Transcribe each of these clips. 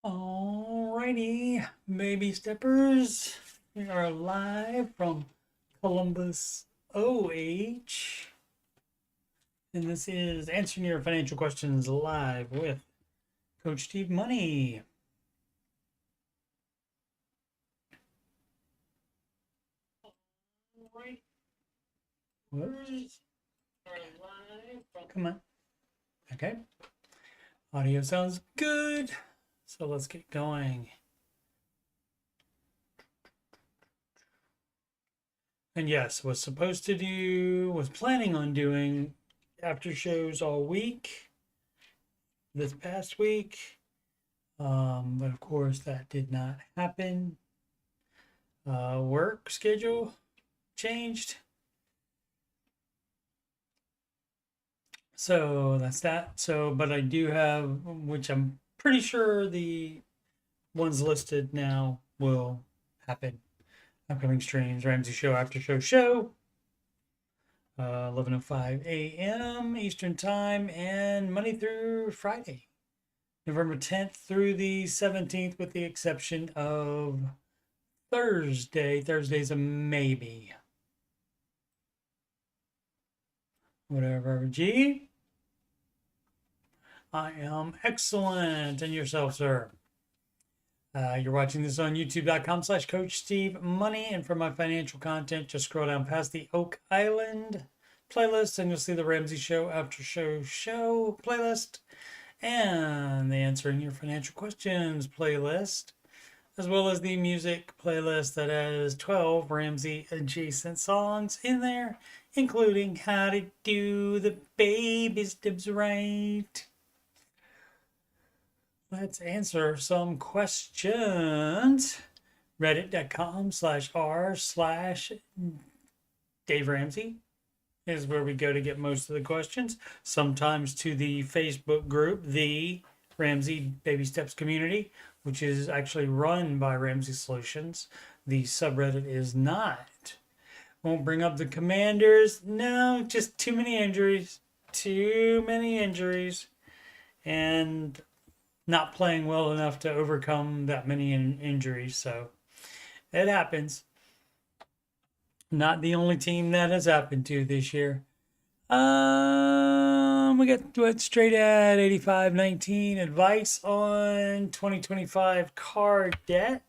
Alrighty, baby steppers. We are live from Columbus, OH. And this is answering your financial questions live with Coach Steve Money. Whoops. Come on. Okay. Audio sounds good. So let's get going. And yes, was planning on doing after shows all week this past week. But of course that did not happen. Work schedule changed. So that's that. So, but I do have, which I'm pretty sure the ones listed now will happen. Upcoming streams, Ramsey Show, After Show, 11:05 a.m. Eastern Time, and Monday through Friday, November 10th through the 17th, with the exception of Thursday. Thursday's a maybe. Whatever. G. I am excellent. And yourself, sir? You're watching this on youtube.com/coachstevemoney. And for my financial content, just scroll down past the Oak Island playlist and you'll see the Ramsey Show After Show playlist and the Answering Your Financial Questions playlist, as well as the music playlist that has 12 Ramsey adjacent songs in there, including How to Do the Baby Steps Right. Let's answer some questions. Reddit.com/r/Dave Ramsey is where we go to get most of the questions. Sometimes to the Facebook group, the Ramsey Baby Steps community, which is actually run by Ramsey Solutions. The subreddit is not. Won't bring up the commanders. No, just too many injuries. Too many injuries. And not playing well enough to overcome that many injuries. So it happens. Not the only team that has happened to this year. We got what straight at 85.19 advice on 2025 car debt.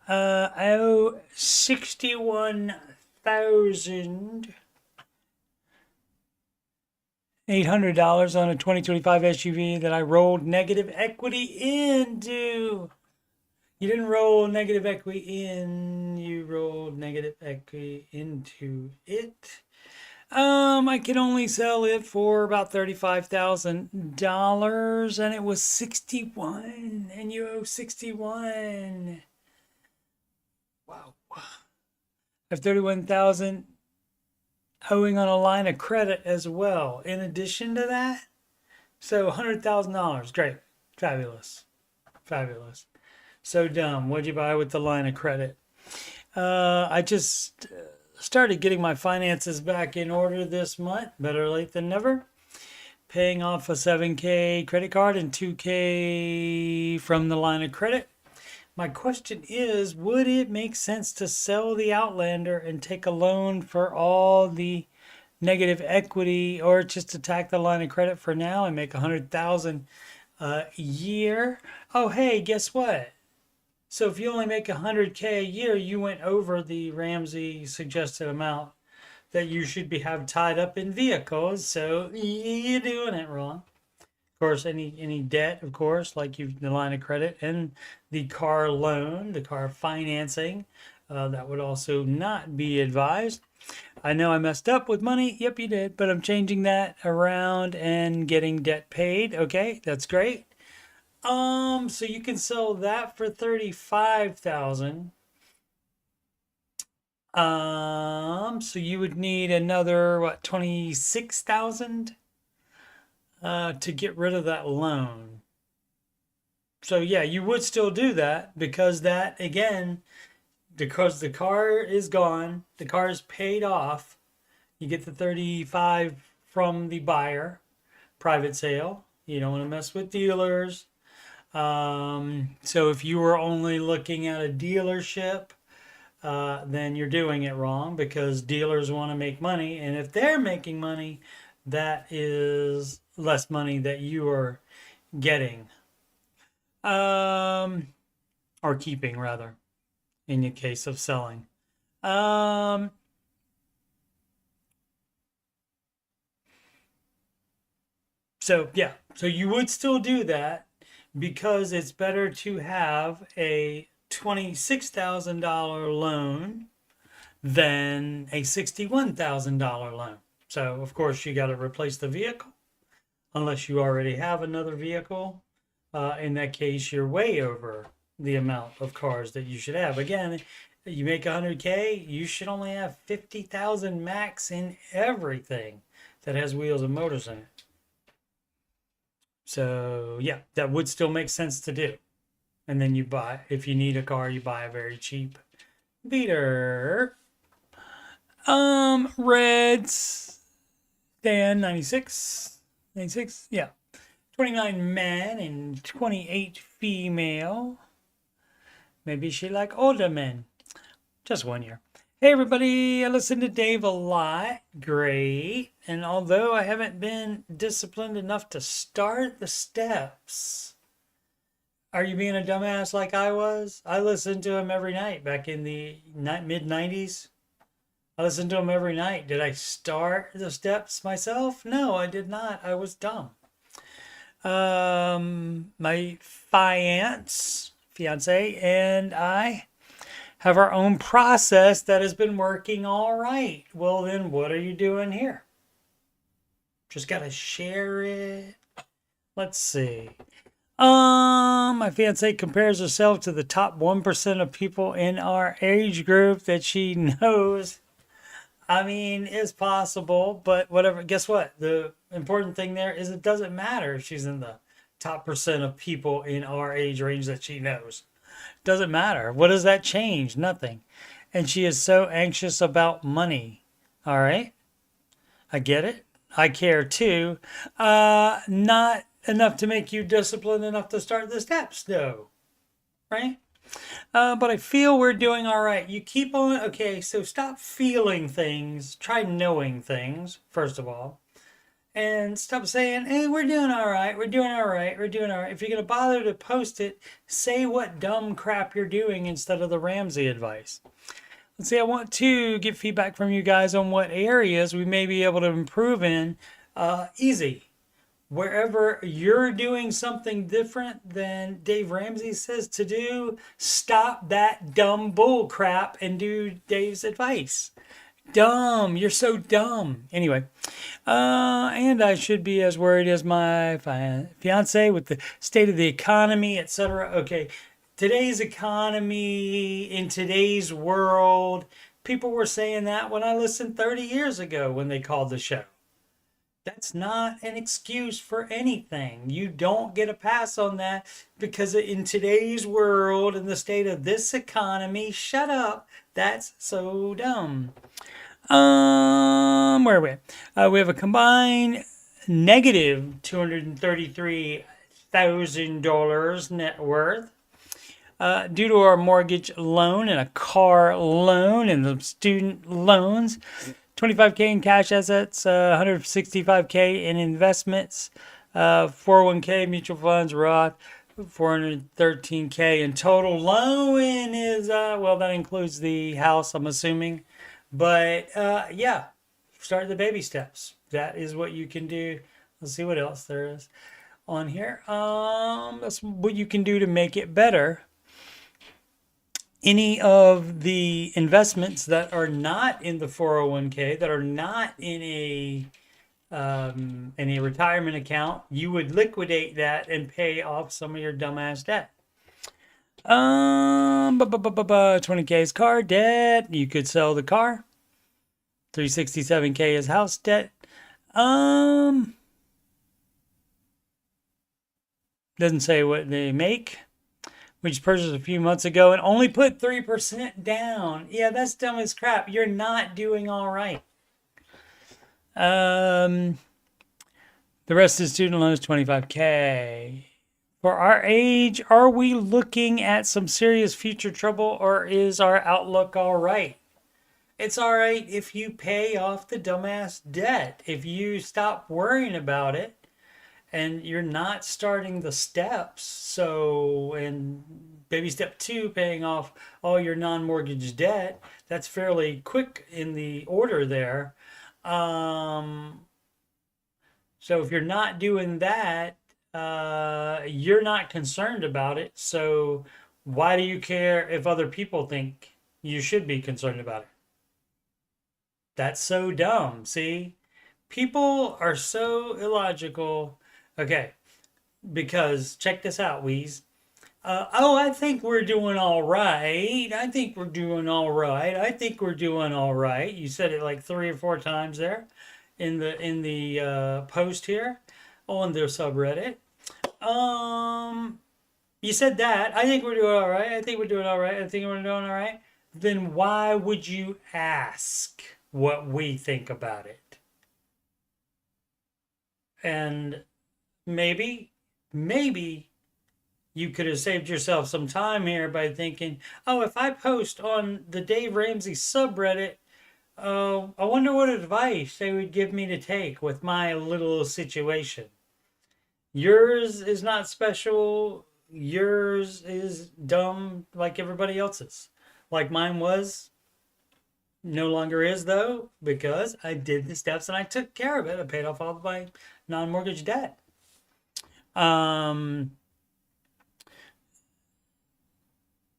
I owe $61,800 on a 2025 SUV that I rolled negative equity into. You didn't roll negative equity in, you rolled negative equity into it. I could only sell it for about $35,000 and it was 61 and you owe 61. Wow. I have 31,000 owing on a line of credit as well. In addition to that, so $100,000. Great. Fabulous. Fabulous. So dumb. What'd you buy with the line of credit? I just started getting my finances back in order this month. Better late than never. Paying off a $7K credit card and $2K from the line of credit. My question is, would it make sense to sell the Outlander and take a loan for all the negative equity, or just attack the line of credit for now and make $100,000 a year? Oh, hey, guess what? So if you only make $100K a year, you went over the Ramsey suggested amount that you should have tied up in vehicles. So you're doing it wrong. Of course, any debt, of course, like the line of credit and the car loan, the car financing, that would also not be advised. I know I messed up with money. Yep, you did. But I'm changing that around and getting debt paid. Okay, that's great. So you can sell that for 35,000. So you would need another 26,000 to get rid of that loan. So yeah, you would still do that because that again, because the car is gone, the car is paid off. You get the 35 from the buyer, private sale. You don't want to mess with dealers. So if you were only looking at a dealership, then you're doing it wrong because dealers want to make money. And if they're making money, that is less money that you are getting, um, or keeping rather, in the case of selling. Um, so yeah, so you would still do that because it's better to have a $26,000 loan than a $61,000 loan. So of course you got to replace the vehicle unless you already have another vehicle. In that case, you're way over the amount of cars that you should have. Again, you make 100K, you should only have 50,000 max in everything that has wheels and motors in it. So yeah, that would still make sense to do. And then you buy, if you need a car, you buy a very cheap beater. Reds, Dan 96, yeah. 29 men and 28 female. Maybe she like older men. Just 1 year. Hey everybody, I listen to Dave a lot. Great. And although I haven't been disciplined enough to start the steps, are you being a dumbass like I was? I listened to him every night back in the mid 90s. I listened to him every night. Did I start the steps myself? No, I did not. I was dumb. My fiance and I have our own process that has been working all right. Well, then what are you doing here? Just got to share it. Let's see. My fiance compares herself to the top 1% of people in our age group that she knows. I mean, it's possible, but whatever. Guess what? The important thing there is it doesn't matter if she's in the top percent of people in our age range that she knows. Doesn't matter. What does that change? Nothing. And she is so anxious about money. All right. I get it. I care too. Not enough to make you disciplined enough to start the steps, though. Right? But I feel we're doing all right. You keep on. Okay, so stop feeling things. Try knowing things, first of all. And stop saying, hey, we're doing all right. We're doing all right. We're doing all right. If you're going to bother to post it, say what dumb crap you're doing instead of the Ramsey advice. Let's see, I want to get feedback from you guys on what areas we may be able to improve in. Easy. Wherever you're doing something different than Dave Ramsey says to do, stop that dumb bull crap and do Dave's advice. Dumb. You're so dumb. Anyway, and I should be as worried as my fiance with the state of the economy, etc. Okay, today's economy in today's world, people were saying that when I listened 30 years ago when they called the show. That's not an excuse for anything. You don't get a pass on that because in today's world, in the state of this economy, shut up. That's so dumb. Where are we? We have a combined negative $233,000 net worth. Due to our mortgage loan and a car loan and the student loans. 25K in cash assets, 165K in investments, 401K, mutual funds, Roth, 413K in total. Loan is, well, that includes the house, I'm assuming. But yeah, start the baby steps. That is what you can do. Let's see what else there is on here. That's what you can do to make it better. Any of the investments that are not in the 401k, that are not in a retirement account, you would liquidate that and pay off some of your dumbass debt. 20K is car debt. You could sell the car. 367K is house debt. Doesn't say what they make. We just purchased a few months ago and only put 3% down. Yeah, that's dumb as crap. You're not doing all right. The rest is student loans, 25K. For our age, are we looking at some serious future trouble, or is our outlook all right? It's all right if you pay off the dumbass debt. If you stop worrying about it and you're not starting the steps. So, and baby step two, paying off all your non-mortgage debt. That's fairly quick in the order there. Um, so if you're not doing that, you're not concerned about it. So why do you care if other people think you should be concerned about it? That's so dumb. See, people are so illogical. Okay, because check this out, Weez. Oh, I think we're doing all right. I think we're doing all right. I think we're doing all right. You said it like 3 or 4 times there in the post here on their subreddit. Um, you said that. I think we're doing all right. I think we're doing all right. I think we're doing all right. Then why would you ask what we think about it? And maybe you could have saved yourself some time here by thinking, oh, if I post on the Dave Ramsey subreddit, I wonder what advice they would give me to take with my little situation. Yours is not special. Yours is dumb like everybody else's. Like mine was. No longer is, though, because I did the steps and I took care of it. I paid off all of my non-mortgage debt. Um,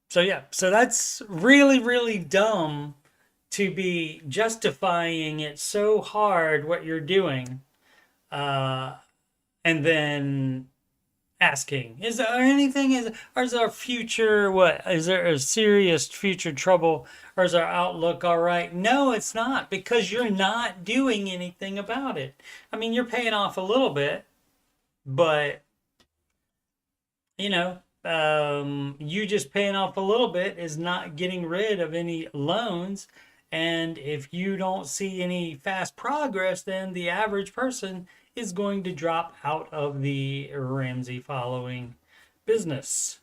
so yeah, so that's really, really dumb to be justifying it so hard what you're doing, uh, and then asking, is there anything, or is our future, what, is there a serious future trouble, or is our outlook all right? No, it's not, because you're not doing anything about it. I mean, you're paying off a little bit, but, you know, you just paying off a little bit is not getting rid of any loans. And if you don't see any fast progress, then the average person is going to drop out of the Ramsey following business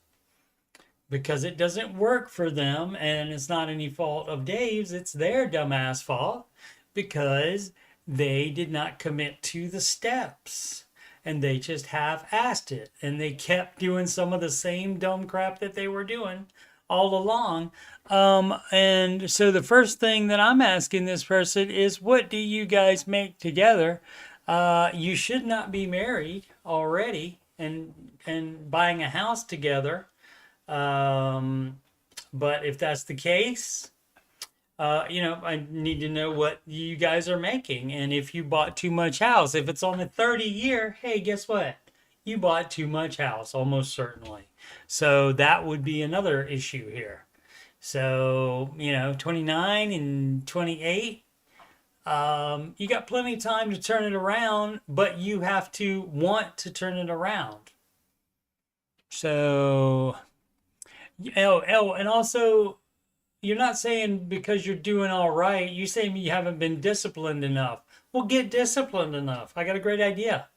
because it doesn't work for them. And it's not any fault of Dave's, it's their dumbass fault because they did not commit to the steps and they just half-assed it and they kept doing some of the same dumb crap that they were doing all along. And so the first thing that I'm asking this person is, what do you guys make together? You should not be married already and buying a house together. But if that's the case, I need to know what you guys are making. And if you bought too much house, if it's on a 30-year, hey, guess what? You bought too much house, almost certainly. So that would be another issue here. So, 29 and 28, you got plenty of time to turn it around, but you have to want to turn it around. So, and also, you're not saying because you're doing all right, you saying you haven't been disciplined enough. Well, get disciplined enough. I got a great idea.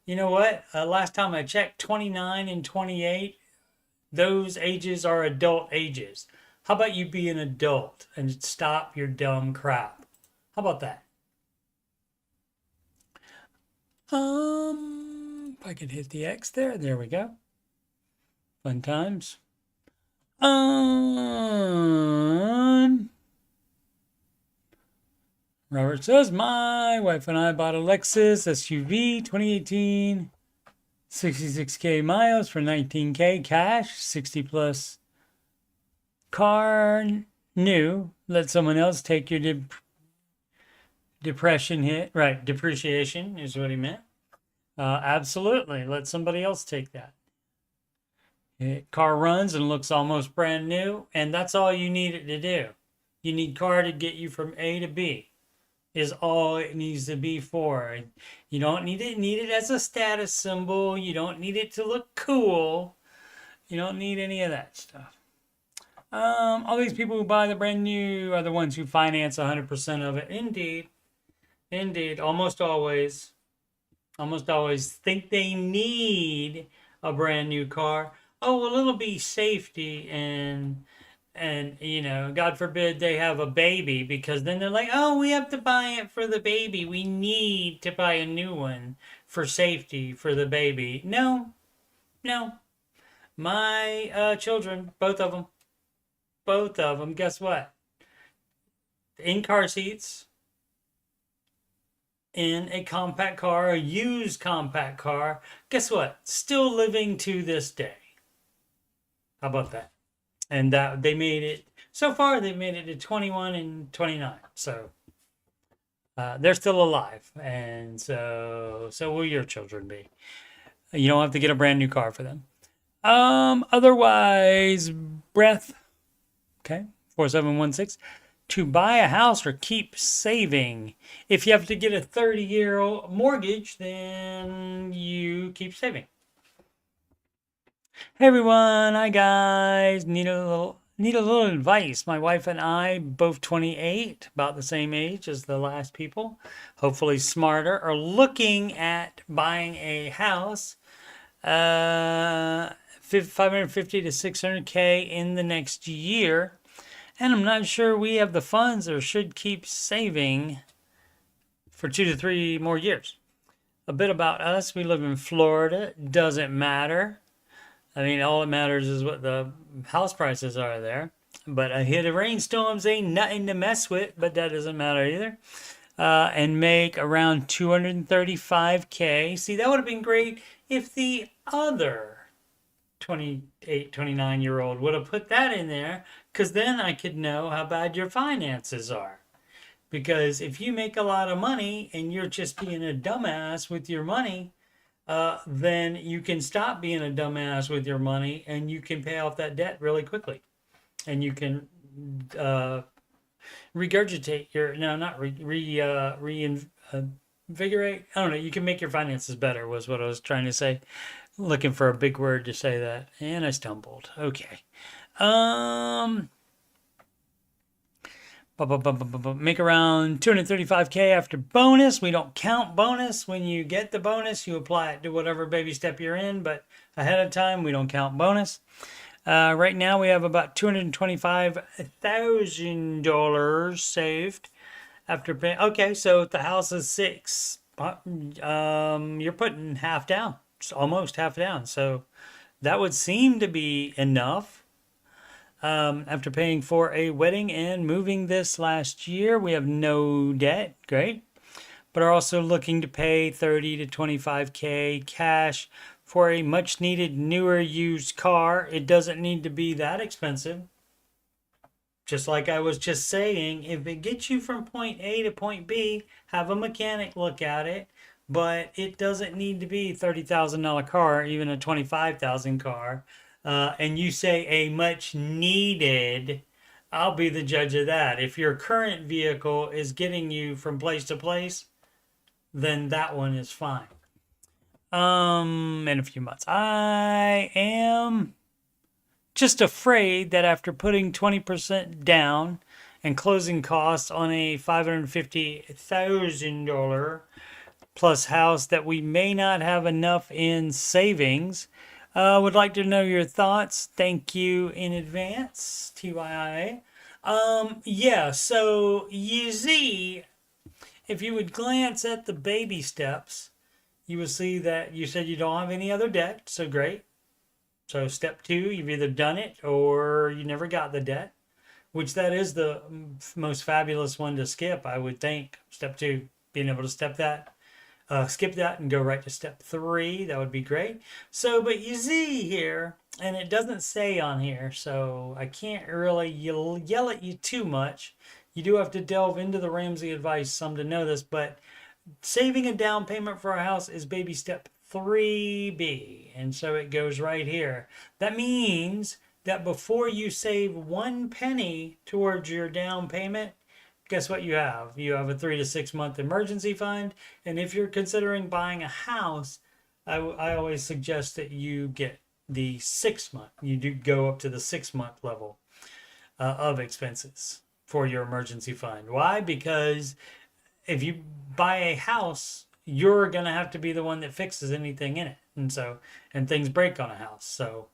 You know what? Last time I checked, 29 and 28, those ages are adult ages. How about you be an adult and stop your dumb crap? How about that? If I could hit the X there we go. Fun times. Robert says, my wife and I bought a Lexus SUV 2018, 66K miles for 19K cash, 60 plus car new. Let someone else take your depression hit. Right, depreciation is what he meant. Absolutely, let somebody else take that. Car runs and looks almost brand new, and that's all you need it to do. You need car to get you from A to B is all it needs to be for. You don't need it as a status symbol. You don't need it to look cool. You don't need any of that stuff. All these people who buy the brand new are the ones who finance 100% of it. Indeed, almost always think they need a brand new car. Oh, well, it'll be safety and God forbid they have a baby, because then they're like, oh, we have to buy it for the baby. We need to buy a new one for safety for the baby. No, no. My children, both of them, guess what? In car seats, in a compact car, a used compact car. Guess what? Still living to this day. How about that? And that they made it so far. They made it to 21 and 29. So they're still alive, and so will your children be. You don't have to get a brand new car for them. Otherwise, breath. Okay, 4716. To buy a house or keep saving. If you have to get a 30-year mortgage, then you keep saving. Hey everyone, hi guys. Need a little advice. My wife and I, both 28, about the same age as the last people, hopefully smarter, are looking at buying a house, 550 to 600K in the next year. And I'm not sure we have the funds or should keep saving for 2 to 3 more years. A bit about us. We live in Florida. Doesn't matter. I mean, all that matters is what the house prices are there. But a hit of rainstorms ain't nothing to mess with, but that doesn't matter either. And make around 235K. See, that would have been great if the other 28, 29-year-old would have put that in there, because then I could know how bad your finances are. Because if you make a lot of money and you're just being a dumbass with your money, then you can stop being a dumbass with your money and you can pay off that debt really quickly. And you can regurgitate your, no, not reinvigorate. I don't know. You can make your finances better, was what I was trying to say. Looking for a big word to say that, and I stumbled. Okay. Make around 235K after bonus. We don't count bonus. When you get the bonus, you apply it to whatever baby step you're in, but ahead of time, we don't count bonus. Right now, we have about $225,000 saved after paying. Okay, so if the house is 6, you're putting half down. It's almost half down. So that would seem to be enough. After paying for a wedding and moving this last year, we have no debt. Great. But are also looking to pay 30 to 25K cash for a much needed newer used car. It doesn't need to be that expensive. Just like I was just saying, if it gets you from point A to point B, have a mechanic look at it. But it doesn't need to be $30,000 car, even a $25,000 car. And you say a much needed, I'll be the judge of that. If your current vehicle is getting you from place to place, then that one is fine. In a few months. I am just afraid that after putting 20% down and closing costs on a $550,000 plus house, that we may not have enough in savings. Would like to know your thoughts. Thank you in advance, TYIA. Yeah, so you see, if you would glance at the baby steps, you will see that you said you don't have any other debt, so great. So step 2, you've either done it or you never got the debt, which that is the most fabulous one to skip, I would think. Step 2, being able to skip that and go right to step 3. That would be great. So, but you see here, and it doesn't say on here, so I can't really yell at you too much. You do have to delve into the Ramsey advice some to know this, but saving a down payment for a house is baby step 3B. And so it goes right here. That means that before you save 1 penny towards your down payment, guess what you have? You have a 3 to 6 month emergency fund. And if you're considering buying a house, I always suggest that you get the 6 month. You do go up to the 6 month level of expenses for your emergency fund. Why? Because if you buy a house, you're going to have to be the one that fixes anything in it. And things break on a house. So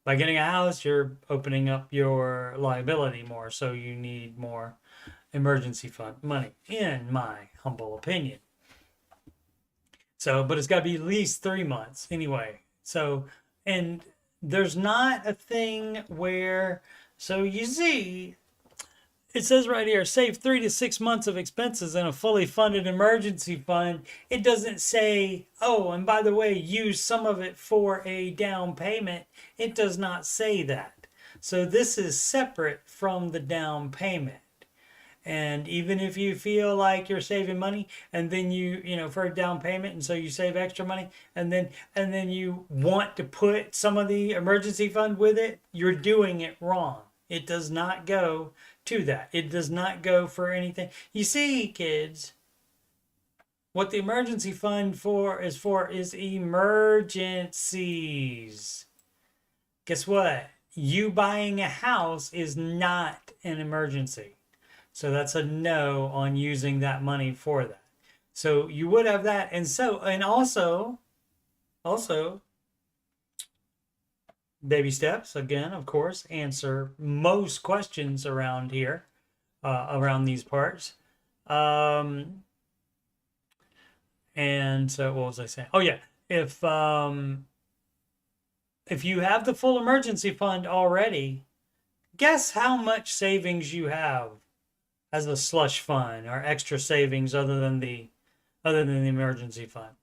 by getting a house, you're opening up your liability more. So you need more emergency fund money, in my humble opinion. So, but it's got to be at least 3 months anyway. So, and there's not a thing where, so you see, it says right here, save 3 to 6 months of expenses in a fully funded emergency fund. It doesn't say, oh, and by the way, use some of it for a down payment. It does not say that. So this is separate from the down payment. And even if you feel like you're saving money and then for a down payment, and so you save extra money, and then you want to put some of the emergency fund with it, you're doing it wrong. It does not go to that. It does not go for anything. You see, kids, what the emergency fund is emergencies. Guess what? You buying a house is not an emergency. So that's a no on using that money for that. So you would have that. And also, baby steps, again, of course, answer most questions around here, around these parts. And so what was I saying? Oh yeah, if you have the full emergency fund already, guess how much savings you have as a slush fund or extra savings other than the emergency fund.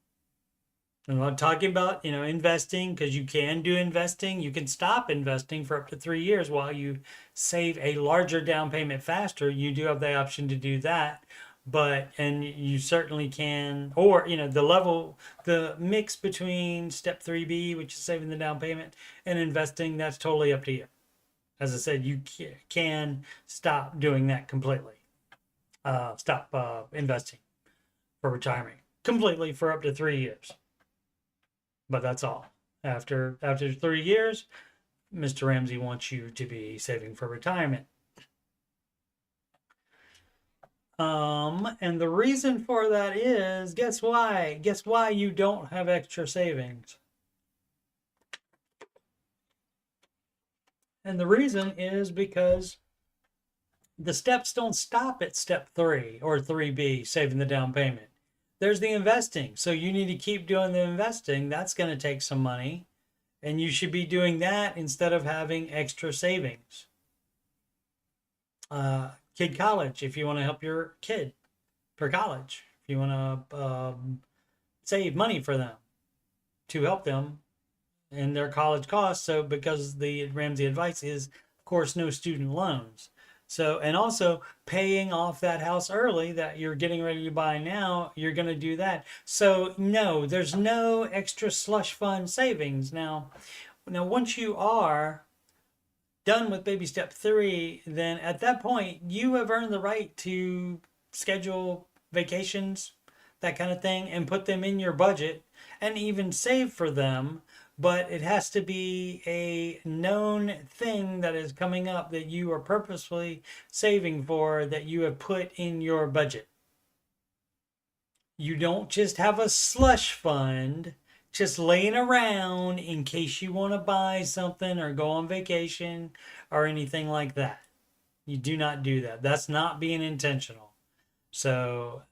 And I'm talking about, investing, because you can do investing. You can stop investing for up to 3 years while you save a larger down payment faster. You do have the option to do that. And you certainly can, or, the mix between step 3B, which is saving the down payment, and investing, that's totally up to you. As I said, you can stop doing that completely. Stop investing for retirement completely for up to 3 years. But that's all. After 3 years, Mr. Ramsey wants you to be saving for retirement. And the reason for that is, guess why? Guess why you don't have extra savings? And the reason is because the steps don't stop at step 3 or 3B, saving the down payment. There's the investing. So you need to keep doing the investing. That's going to take some money. And you should be doing that instead of having extra savings. Kid college, if you want to help your kid for college. If you want to save money for them to help them in their college costs. So because the Ramsey advice is, of course, no student loans. So, and also paying off that house early that you're getting ready to buy now, you're going to do that. So no, there's no extra slush fund savings. Now once you are done with baby step 3, then at that point you have earned the right to schedule vacations, that kind of thing, and put them in your budget and even save for them. But it has to be a known thing that is coming up that you are purposefully saving for, that you have put in your budget. You don't just have a slush fund just laying around in case you want to buy something or go on vacation or anything like that. You do not do that. That's not being intentional. So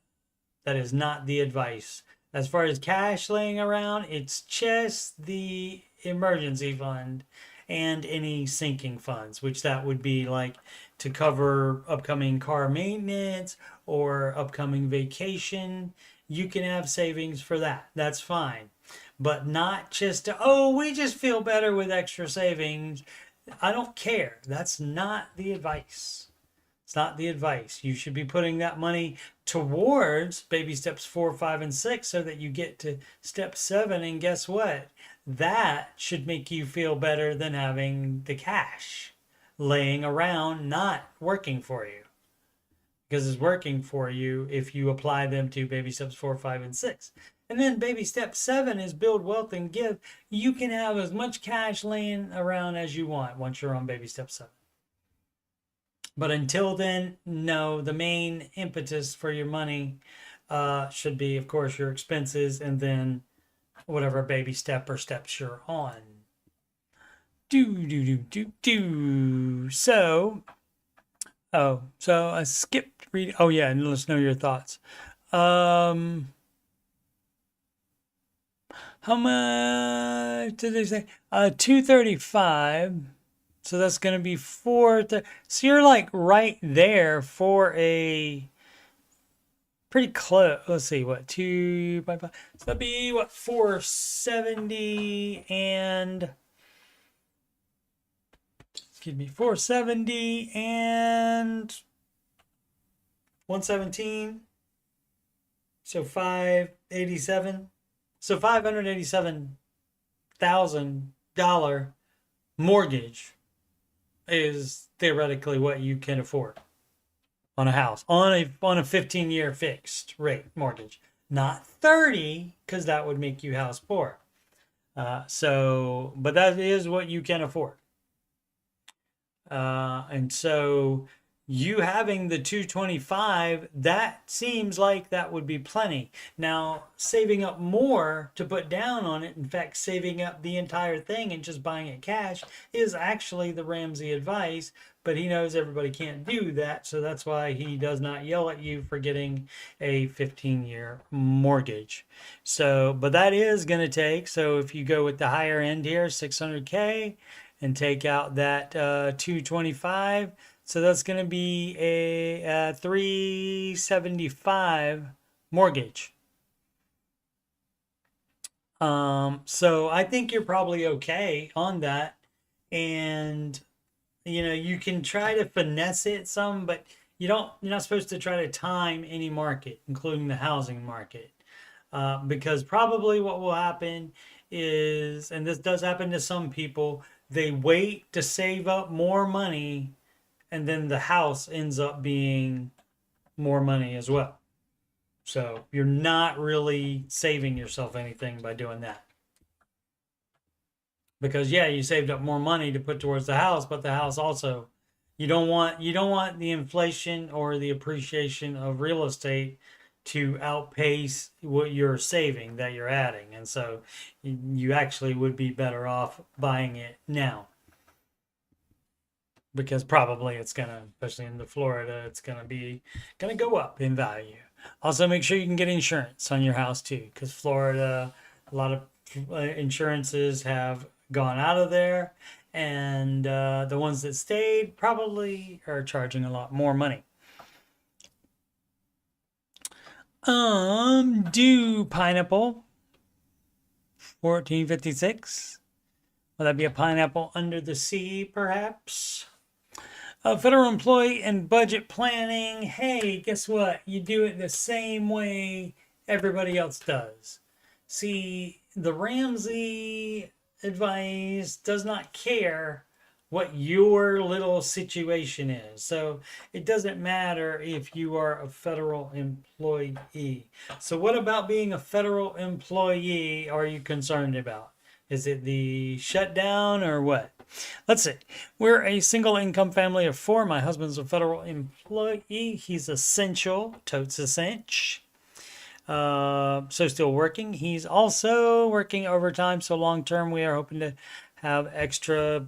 that is not the advice. As far as cash laying around, it's just the emergency fund and any sinking funds, which that would be like to cover upcoming car maintenance or upcoming vacation. You can have savings for that. That's fine. But not just, we just feel better with extra savings. I don't care. That's not the advice. It's not the advice. You should be putting that money towards baby steps 4, 5, and 6 so that you get to step 7. And guess what? That should make you feel better than having the cash laying around not working for you. Because it's working for you if you apply them to baby steps 4, 5, and 6. And then baby step 7 is build wealth and give. You can have as much cash laying around as you want once you're on baby step 7. But until then, no, the main impetus for your money should be, of course, your expenses and then whatever baby step or steps you're on. So, so I skipped reading. Oh yeah, and let us know your thoughts. How much did they say? 235. So that's going to be so you're like right there for a pretty close. Let's see, what, 2 by 5. So that'd be what, 470 and, excuse me, 470 and 117. So 587. So $587,000 mortgage is theoretically what you can afford on a house on a 15-year fixed rate mortgage, not 30, because that would make you house poor. But that is what you can afford. And so you having the 225, that seems like that would be plenty. Now, saving up more to put down on it, in fact, saving up the entire thing and just buying it cash, is actually the Ramsey advice, but he knows everybody can't do that, so that's why he does not yell at you for getting a 15-year mortgage. So, but that is going to take, so if you go with the higher end here, 600K, and take out that 225, so that's going to be a 375 mortgage. So I think you're probably okay on that. And, you know, you can try to finesse it some, but you're not supposed to try to time any market, including the housing market. Because probably what will happen is, and this does happen to some people, they wait to save up more money, and then the house ends up being more money as well. So you're not really saving yourself anything by doing that. Because yeah, you saved up more money to put towards the house, but the house also, you don't want the inflation or the appreciation of real estate to outpace what you're saving that you're adding. And so you actually would be better off buying it now. Because probably it's gonna, especially in the Florida, it's gonna go up in value. Also, make sure you can get insurance on your house too, because Florida, a lot of insurances have gone out of there, and the ones that stayed probably are charging a lot more money. Do pineapple 1456. Will that be a pineapple under the sea, perhaps? Federal employee and budget planning. Hey, guess what? You do it the same way everybody else does. See, the Ramsey advice does not care what your little situation is. So it doesn't matter if you are a federal employee. So what about being a federal employee are you concerned about? Is it the shutdown or what? Let's see. We're a single income family of 4. My husband's a federal employee. He's essential, totes essential. So still working. He's also working overtime. So long term, we are hoping to have extra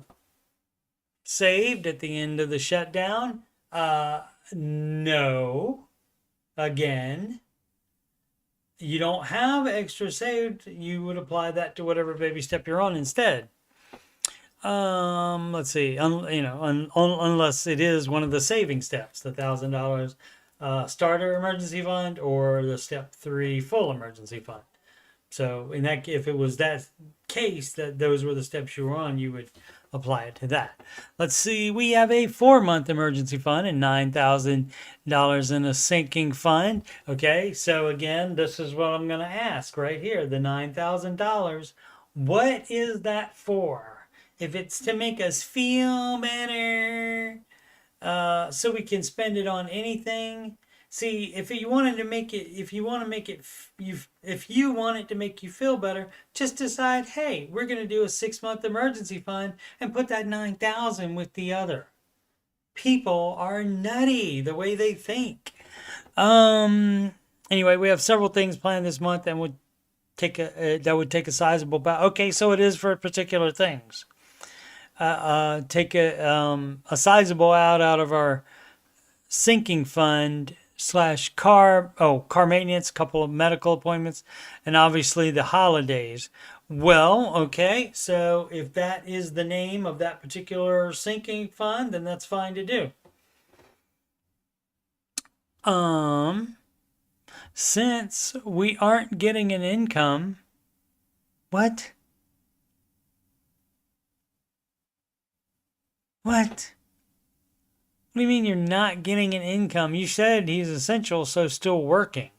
saved at the end of the shutdown. No. Again, you don't have extra saved. You would apply that to whatever baby step you're on instead. Let's see. Unless it is one of the saving steps, the $1,000 starter emergency fund or the step 3 full emergency fund. So in that, if it was that case that those were the steps you were on, you would apply it to that. Let's see. We have a 4-month emergency fund and $9,000 in a sinking fund. Okay. So again, this is what I'm going to ask right here. The $9,000. What is that for? If it's to make us feel better, so we can spend it on anything. See, if you want it to make you feel better, just decide, hey, we're going to do a 6-month emergency fund and put that $9,000 with the other. People are nutty the way they think. And Anyway, we have several things planned this month, and would take that would take a sizable okay, so it is for particular things. Take a sizable out of our sinking fund / car maintenance, couple of medical appointments, and obviously the holidays. Well, okay, so if that is the name of that particular sinking fund, then that's fine to do. Since we aren't getting an income, what? What? What do you mean you're not getting an income? You said he's essential, so still working.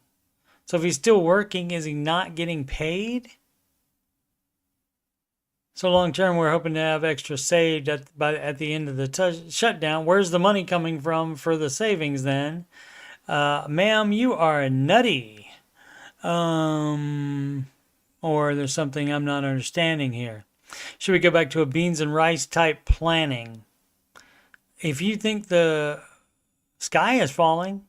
So if he's still working, is he not getting paid? So long term, we're hoping to have extra saved at the end of the shutdown. Where's the money coming from for the savings then? Ma'am, you are nutty. Or there's something I'm not understanding here. Should we go back to a beans and rice type planning? If you think the sky is falling,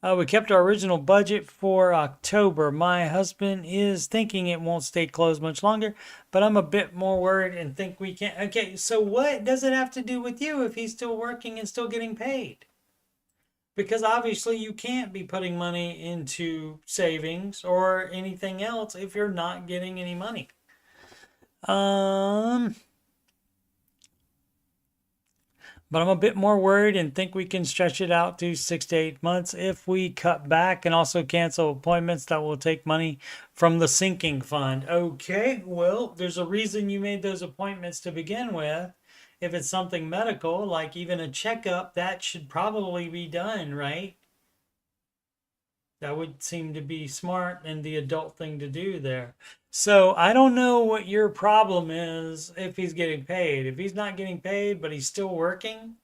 we kept our original budget for October. My husband is thinking it won't stay closed much longer, but I'm a bit more worried and think we can't. Okay, so what does it have to do with you if he's still working and still getting paid? Because obviously you can't be putting money into savings or anything else if you're not getting any money. But I'm a bit more worried and think we can stretch it out to 6 to 8 months if we cut back and also cancel appointments that will take money from the sinking fund. Okay, well, there's a reason you made those appointments to begin with. If it's something medical, like even a checkup, that should probably be done, right? That would seem to be smart and the adult thing to do there. So I don't know what your problem is if he's getting paid. If he's not getting paid, but he's still working,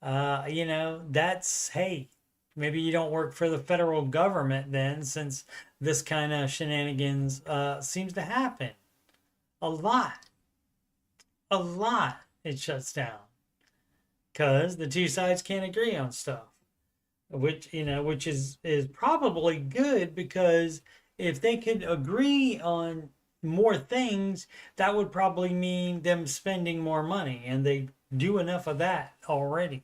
that's, hey, maybe you don't work for the federal government then, since this kind of shenanigans seems to happen a lot. It shuts down because the two sides can't agree on stuff, which is probably good, because if they could agree on more things, that would probably mean them spending more money, and they do enough of that already.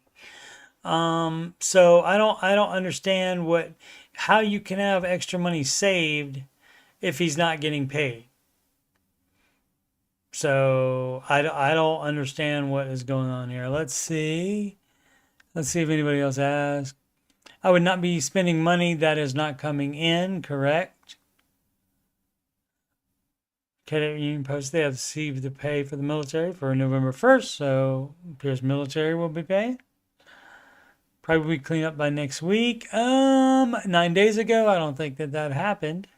So I don't understand how you can have extra money saved if he's not getting paid. So I don't understand what is going on here. Let's see if anybody else asks. I would not be spending money that is not coming in, correct? Credit Union Post, they have received the pay for the military for November 1st, so appears military will be paid. Probably clean up by next week. 9 days ago, I don't think that happened.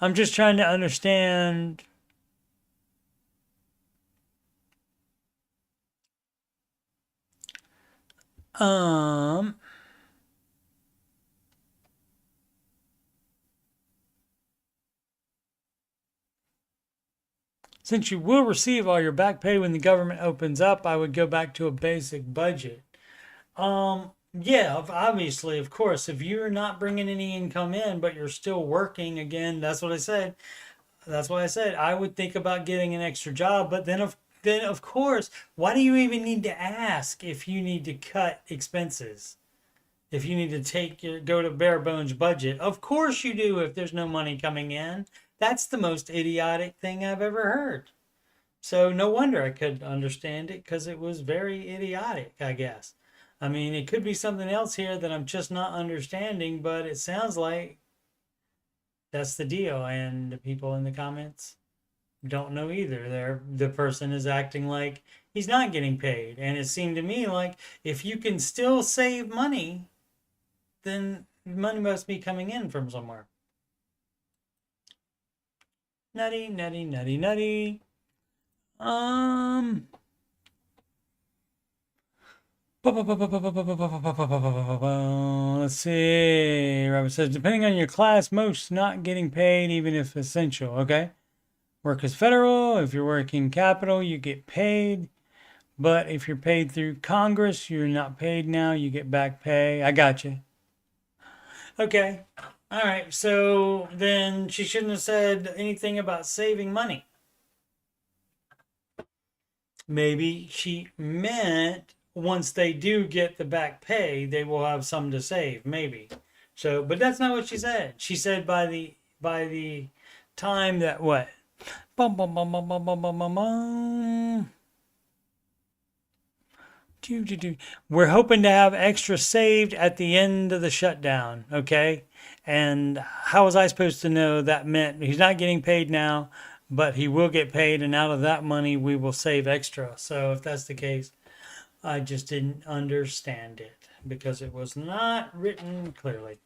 I'm just trying to understand. Since you will receive all your back pay when the government opens up, I would go back to a basic budget. Yeah, obviously, of course, if you're not bringing any income in, but you're still working, again, that's what I said. That's why I said I would think about getting an extra job. But then of course, why do you even need to ask if you need to cut expenses? If you need to go to bare bones budget? Of course you do if there's no money coming in. That's the most idiotic thing I've ever heard. So no wonder I couldn't understand it, because it was very idiotic, I guess. I mean, it could be something else here that I'm just not understanding, but it sounds like that's the deal. And the people in the comments don't know either. The person is acting like he's not getting paid. And it seemed to me like if you can still save money, then money must be coming in from somewhere. Nutty, nutty, nutty, nutty. Let's see. Robert says, depending on your class, most not getting paid, even if essential. Okay. Work is federal. If you're working capital, you get paid. But if you're paid through Congress, you're not paid now. You get back pay. I got you. Okay. All right. So then she shouldn't have said anything about saving money. Maybe she meant once they do get the back pay, they will have some to save. Maybe. So, but that's not what she said. She said by the time that what? Bum, bum, bum, bum, bum, bum, bum, bum, bum. We're hoping to have extra saved at the end of the shutdown, okay? And how was I supposed to know that meant he's not getting paid now, but he will get paid, and out of that money we will save extra. So if that's the case, I just didn't understand it because it was not written clearly.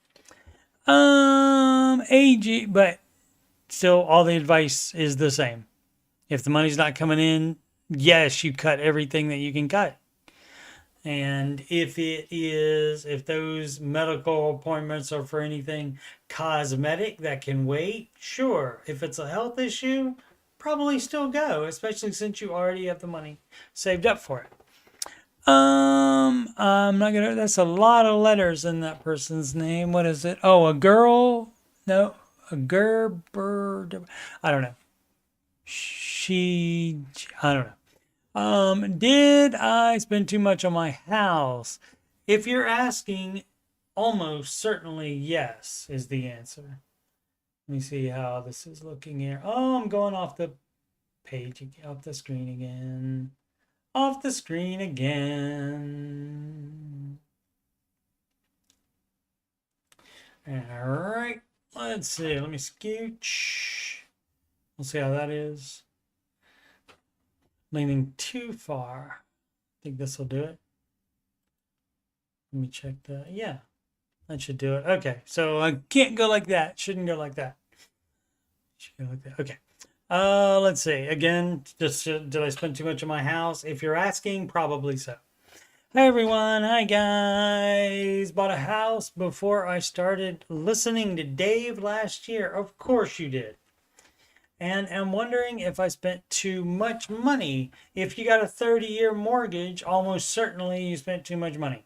AG, but still all the advice is the same. If the money's not coming in, yes, you cut everything that you can cut. And if those medical appointments are for anything cosmetic that can wait, sure. If it's a health issue, probably still go, especially since you already have the money saved up for it. I'm not gonna, that's a lot of letters in that person's name. What is it? Oh, a girl? No, a Gerber. I don't know. I don't know. Did I spend too much on my house? If you're asking, almost certainly yes is the answer. Let me see how this is looking here. Oh, I'm going off the page, off the screen again. Off the screen again. All right, let's see. Let me scooch. We'll see how that is. Leaning too far. I think this will do it. Let me check that. Yeah, that should do it. Okay, so I can't go like that. Shouldn't go like that. Should go like that. Okay. Let's see. Again, just did I spend too much on my house? If you're asking, probably so. Hi everyone. Hi guys. Bought a house before I started listening to Dave last year. Of course you did. And I'm wondering if I spent too much money. If you got a 30-year mortgage, almost certainly you spent too much money.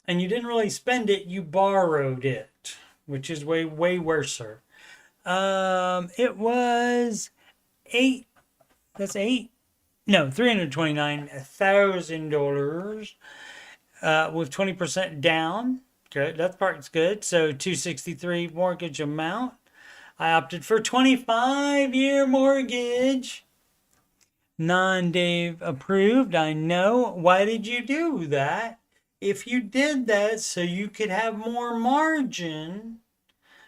And you didn't really spend it, you borrowed it, which is way, way worse. It was $329,000 with 20% down. Good, that part's good. So $263 mortgage amount. I opted for 25-year mortgage. Non-Dave approved, I know. Why did you do that? If you did that so you could have more margin,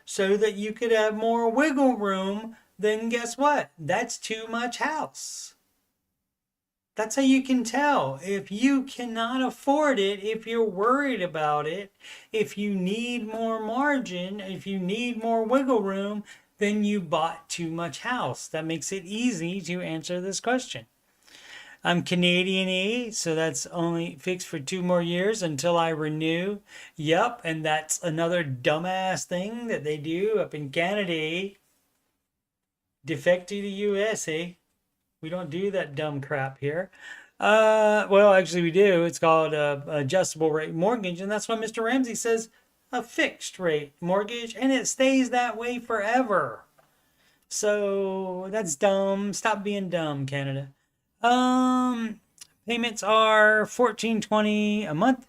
so that you could have more wiggle room, then guess what? That's too much house. That's how you can tell. If you cannot afford it, if you're worried about it, if you need more margin, if you need more wiggle room, then you bought too much house. That makes it easy to answer this question. I'm Canadian E, so that's only fixed for 2 more years until I renew. Yep, and that's another dumbass thing that they do up in Canada. Defect to the USA. We don't do that dumb crap here. Well, actually we do. It's called adjustable rate mortgage, and that's why Mr. Ramsey says a fixed rate mortgage, and it stays that way forever. So that's dumb. Stop being dumb, Canada. Payments are $1,420 a month.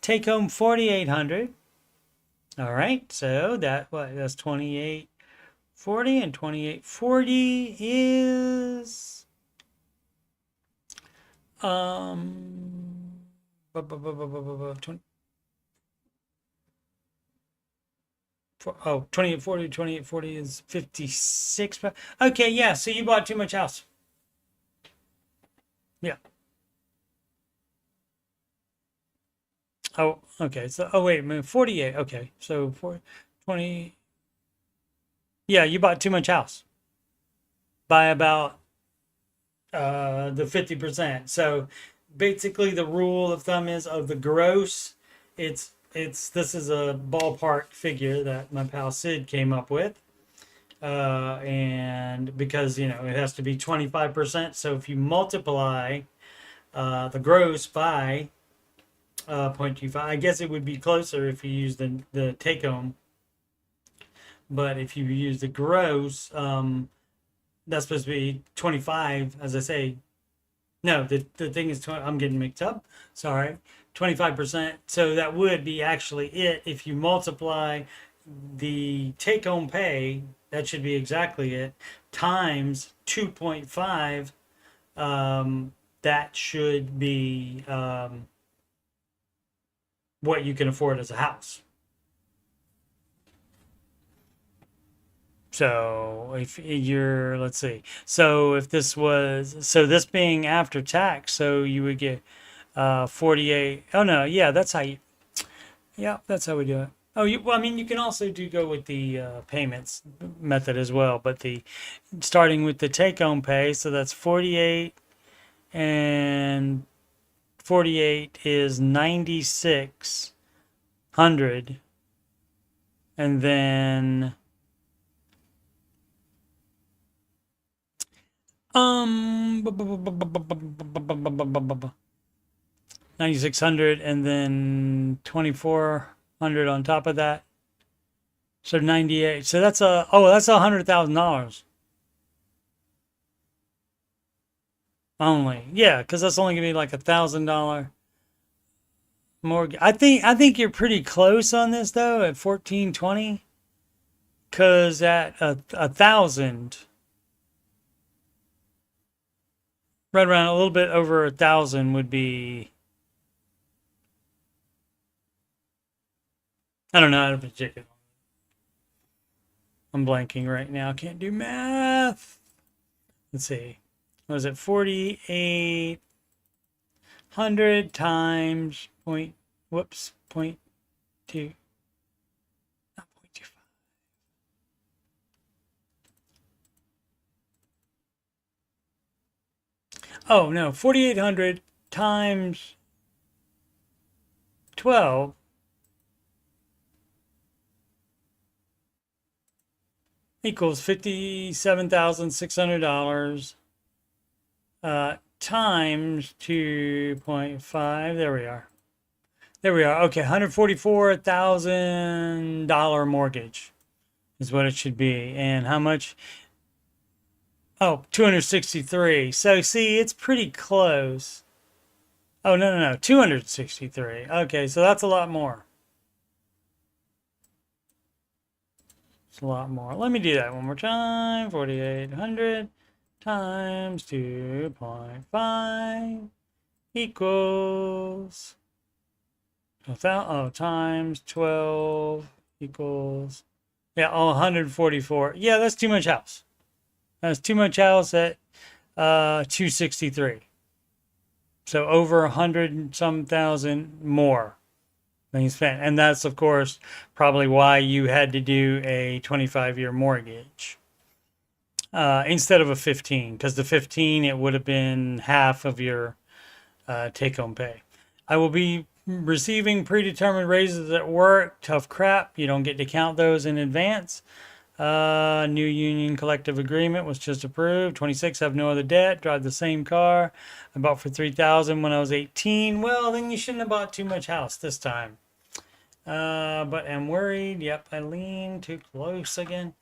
Take home $4,800. All right, so that's $2,840, and $2,840 is 20, 2840 is 56. Okay, yeah, so you bought too much house. Yeah. Oh, okay. So, oh wait a minute, 48. Okay, so 20. Yeah, you bought too much house by about the 50%. So basically the rule of thumb is of the gross, this is a ballpark figure that my pal Sid came up with. And because, it has to be 25%. So if you multiply the gross by 0.25. I guess it would be closer if you use the take home, but if you use the gross, that's supposed to be 25, as I say. No, the thing is 20, I'm getting mixed up. Sorry. 25%. So that would be actually it. If you multiply the take home pay, that should be exactly it, times 2.5. That should be what you can afford as a house. So if you're, let's see. So if this was, so this being after tax, so you would get 48. Oh no, yeah, that's how you, yeah, that's how we do it. Oh, well, I mean, you can also go with the payments method as well, but the starting with the take home pay, so that's 48, and 48 is 9,600, and then 9,600, and then 2,400 on top of that, so 98. So that's that's $100,000 only. Yeah, because that's only gonna be like $1,000 mortgage. I think you're pretty close on this though at 1420, because at a thousand, right around a little bit over 1,000 would be, I don't know how to predict it. I'm blanking right now. Can't do math. Let's see. Was it 4,800 times point? Whoops, point two. Not 0.25. Oh no, 4,800 times 12 equals $57,600 times 2.5. There we are. There we are. Okay, $144,000 mortgage is what it should be. And how much? Oh, 263. So see, it's pretty close. Oh, no. 263. Okay, so that's a lot more. It's a lot more. Let me do that one more time. 4,800 times 2.5 equals, times 12 equals, yeah, 144. Yeah, that's too much house. That's too much house at 263. So over 100 and some thousand more than you spent. And that's, of course, probably why you had to do a 25-year mortgage instead of a 15. Because the 15, it would have been half of your take-home pay. I will be receiving predetermined raises at work. Tough crap. You don't get to count those in advance. New union collective agreement was just approved. 26, have no other debt. Drive the same car I bought for $3,000 when I was 18. Well, then you shouldn't have bought too much house this time. But am worried. Yep, I leaned too close again.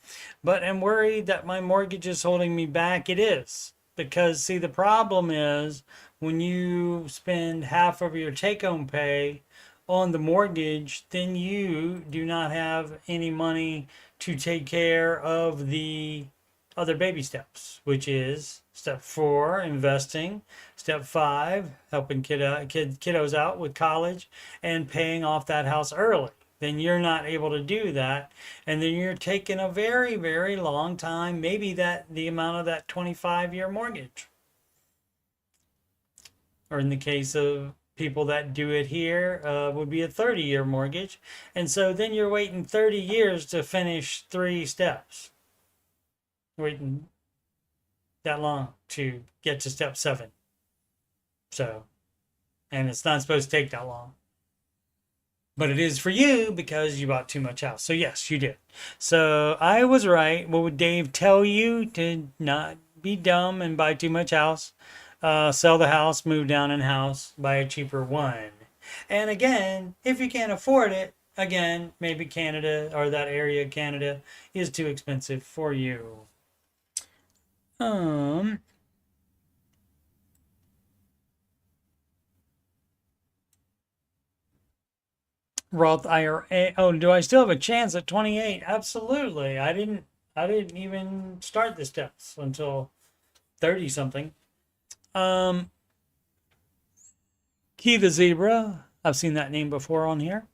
But am worried that my mortgage is holding me back. It is. Because, see, the problem is when you spend half of your take-home pay on the mortgage, then you do not have any money to take care of the other baby steps, which is step 4, investing, step 5, helping kiddos out with college and paying off that house early. Then you're not able to do that, and then you're taking a very, very long time, maybe the amount of that 25-year mortgage. Or in the case of people that do it here, would be a 30-year mortgage. And so then you're waiting 30 years to finish 3 steps. Waiting that long to get to step 7. So, and it's not supposed to take that long. But it is for you because you bought too much house. So yes, you did. So I was right. What would Dave tell you? To not be dumb and buy too much house. sell the house, move down in house, buy a cheaper one. And again, if you can't afford it, again, maybe Canada or that area of Canada is too expensive for you. Um, Roth IRA. Oh, do I still have a chance at 28? Absolutely. I didn't even start the steps until 30 something. Key the Zebra. I've seen that name before on here.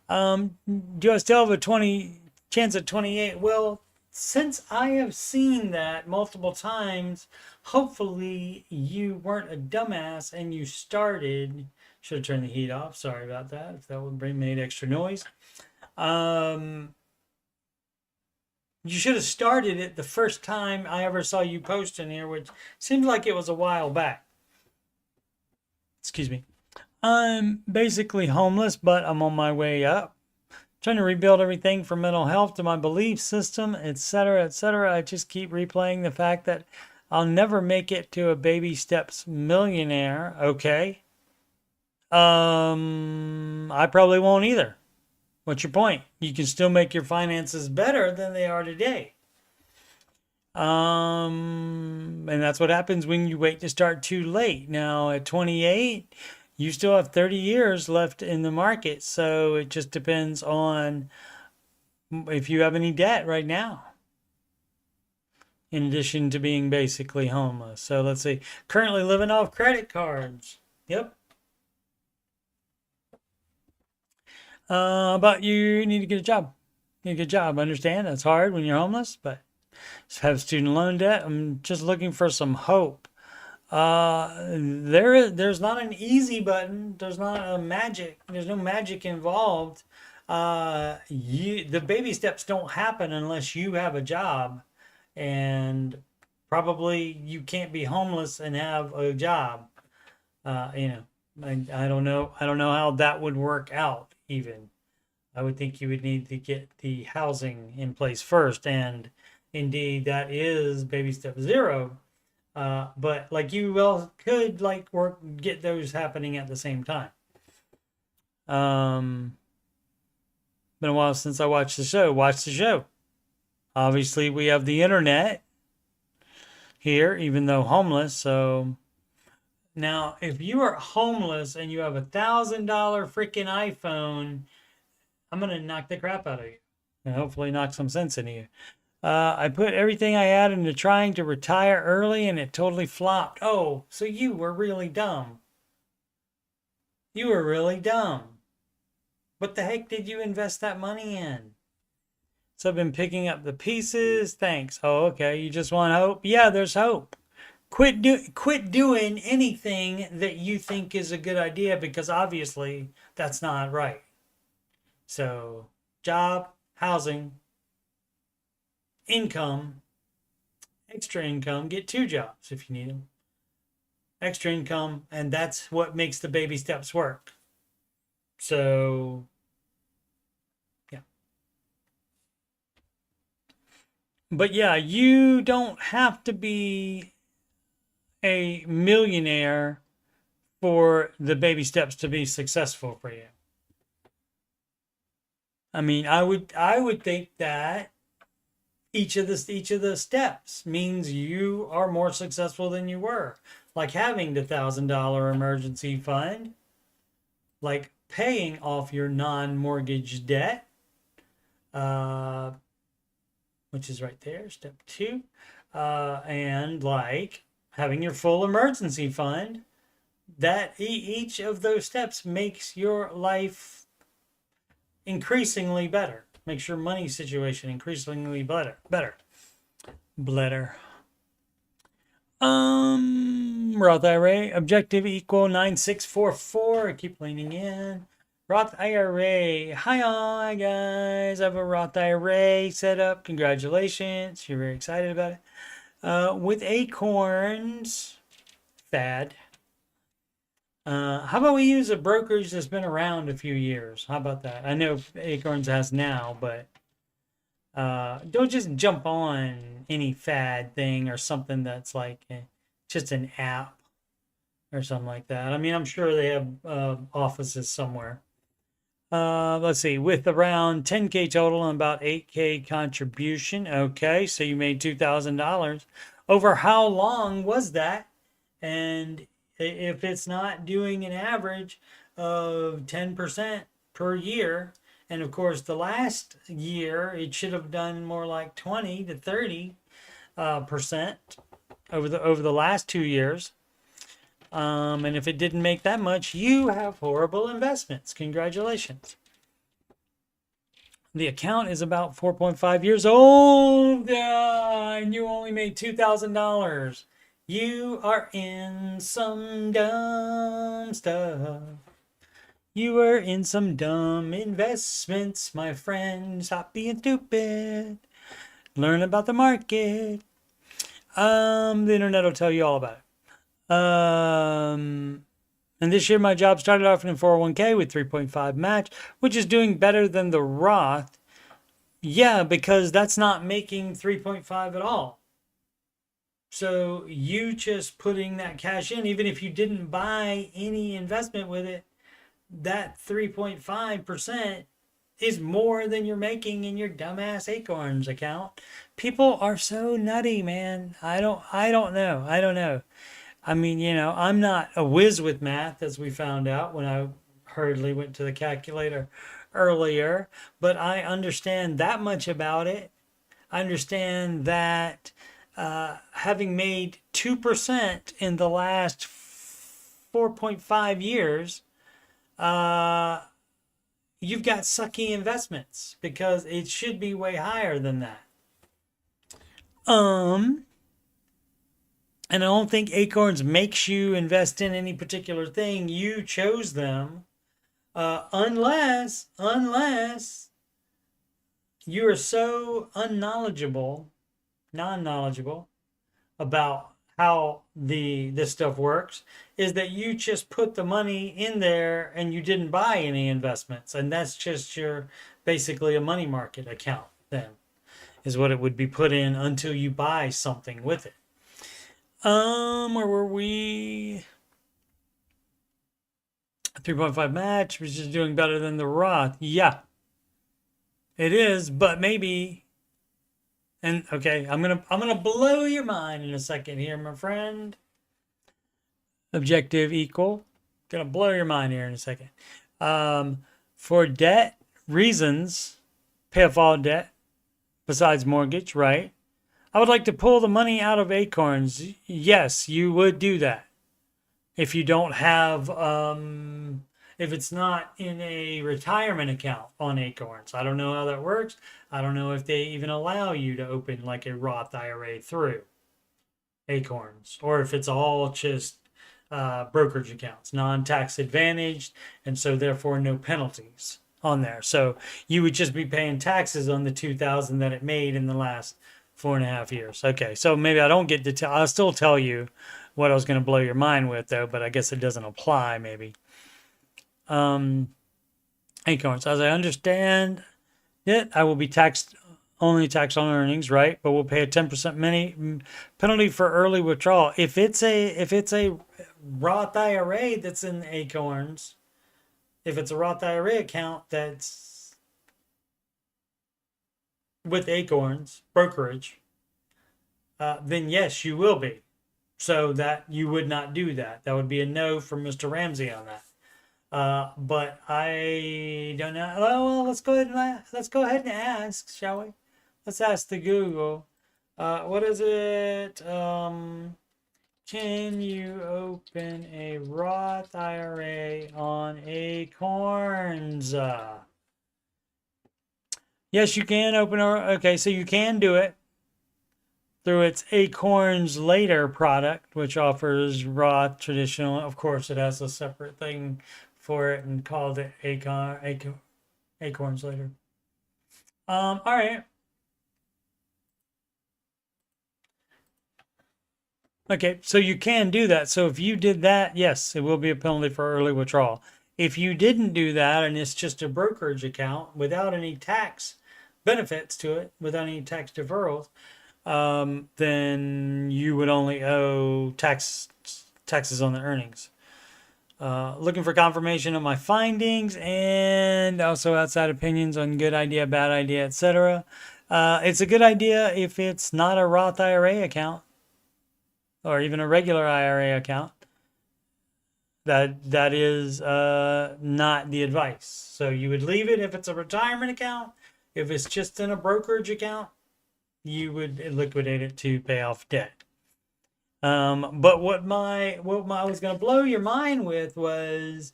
Do I still have a 20 chance at 28? Well, since I have seen that multiple times, hopefully you weren't a dumbass and you started. Should have turned the heat off. Sorry about that. If that would bring made extra noise. You should have started it the first time I ever saw you post in here, which seems like it was a while back. Excuse me. I'm basically homeless, but I'm on my way up. Trying to rebuild everything from mental health to my belief system, etc., etc. I just keep replaying the fact that I'll never make it to a baby steps millionaire. Okay. I probably won't either. What's your point? You can still make your finances better than they are today. And that's what happens when you wait to start too late. Now at 28, you still have 30 years left in the market. So it just depends on if you have any debt right now, in addition to being basically homeless. So let's see. Currently living off credit cards. Yep. But you need to get a job. You need to get a job. I understand that's hard when you're homeless, but just have student loan debt. I'm just looking for some hope. There's not an easy button. There's not a magic. There's no magic involved. The baby steps don't happen unless you have a job, and probably you can't be homeless and have a job. I don't know. I don't know how that would work out even. I would think you would need to get the housing in place first, and indeed that is baby step 0. But like you well could like get those happening at the same time. Been a while since I watched the show. Watch the show. Obviously, we have the internet here, even though homeless. So now, if you are homeless and you have $1,000 freaking iPhone, I'm gonna knock the crap out of you, and hopefully knock some sense into you. I put everything I had into trying to retire early, and it totally flopped. Oh, so you were really dumb. You were really dumb. What the heck did you invest that money in? So I've been picking up the pieces. Thanks. Oh, okay. You just want hope? Yeah, there's hope. Quit doing anything that you think is a good idea, because obviously that's not right. So, job, housing, income, extra income, get 2 jobs if you need them. Extra income, and that's what makes the baby steps work. So, yeah. But yeah, you don't have to be a millionaire for the baby steps to be successful for you. I mean, I would think that each of the steps means you are more successful than you were. Like having the $1,000 emergency fund, like paying off your non-mortgage debt, which is right there, step 2, and like having your full emergency fund. That each of those steps makes your life increasingly better. Makes your money situation increasingly better. Roth IRA objective equal 9644. I keep leaning in. Roth IRA. Hi guys. I have a Roth IRA set up. Congratulations. You're very excited about it. With Acorns. Fad. How about we use a brokerage that's been around a few years? How about that? I know Acorns has now, but don't just jump on any fad thing or something that's like just an app. or something like that. I mean, I'm sure they have offices somewhere. Let's see, with around 10K total and about 8K contribution. Okay, so you made $2,000. Over how long was that? And if it's not doing an average of 10% per year, and of course the last year it should have done more like 20 to 30 percent over the last 2 years. And if it didn't make that much, you have horrible investments. Congratulations. The account is about 4.5 years old, and you only made $2,000. You are in some dumb stuff. You are in some dumb investments, my friend. Stop being stupid. Learn about the market. The internet will tell you all about it. And this year my job started off in 401k with 3.5 match, which is doing better than the Roth. Yeah, because that's not making 3.5 at all. So you just putting that cash in, even if you didn't buy any investment with it, that 3.5% is more than you're making in your dumbass Acorns account. People are so nutty, man. I don't know. I mean, you know, I'm not a whiz with math, as we found out when I hurriedly went to the calculator earlier, but I understand that much about it. I understand that having made 2% in the last 4.5 years, you've got sucky investments because it should be way higher than that. And I don't think Acorns makes you invest in any particular thing. You chose them, unless you are so non-knowledgeable about how this stuff works, is that you just put the money in there and you didn't buy any investments, and that's just your basically a money market account. Then is what it would be put in until you buy something with it. Where were we? 3.5 match, which is doing better than the Roth. Yeah, it is, but maybe. And okay, I'm gonna blow your mind in a second here, my friend. Objective equal. Gonna blow your mind here in a second. For debt reasons, pay off all debt besides mortgage, right? I would like to pull the money out of Acorns. Yes, you would do that. If you don't have, if it's not in a retirement account on Acorns. I don't know how that works. I don't know if they even allow you to open like a Roth IRA through Acorns, or if it's all just brokerage accounts, non-tax advantaged, and so therefore no penalties on there. So you would just be paying taxes on the $2,000 that it made in the last 4.5 years. Okay, so maybe I don't get to tell. I'll still tell you what I was going to blow your mind with, though, but I guess it doesn't apply, maybe. Acorns, as I understand it, I will be only taxed on earnings, right? But we'll pay a 10% penalty for early withdrawal. If it's a Roth IRA that's in Acorns, if it's a Roth IRA account that's with Acorns brokerage, then yes, you will be. So that you would not do that. That would be a no from Mr. Ramsey on that. But I don't know. Well, let's go ahead and ask, shall we? Let's ask the Google. What is it? Can you open a Roth IRA on Acorns? Yes, you can open okay, so you can do it through its Acorns Later product, which offers Roth traditional. Of course, it has a separate thing for it and called it Acorns Later. All right. Okay, so you can do that. So if you did that, yes, it will be a penalty for early withdrawal. If you didn't do that and it's just a brokerage account without any tax benefits to it, without any tax deferrals, then you would only owe tax taxes on the earnings. Looking for confirmation of my findings and also outside opinions on good idea, bad idea, etc. It's a good idea if it's not a Roth IRA account or even a regular IRA account. That is not the advice. So you would leave it if it's a retirement account. If it's just in a brokerage account, you would liquidate it to pay off debt. But what I was going to blow your mind with was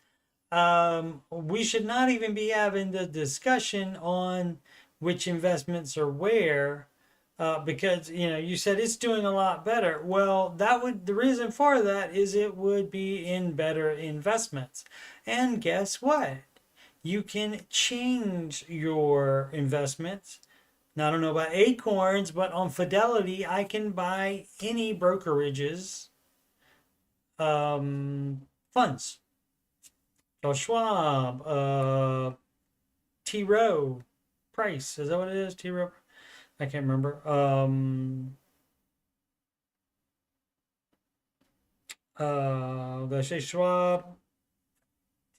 we should not even be having the discussion on which investments are where, because you said it's doing a lot better. Well, the reason for that is it would be in better investments. And guess what? You can change your investments. Now, I don't know about Acorns, but on Fidelity, I can buy any brokerage's funds. Charles Schwab, T. Rowe Price. Is that what it is? T. Rowe? I can't remember. Did I say Schwab?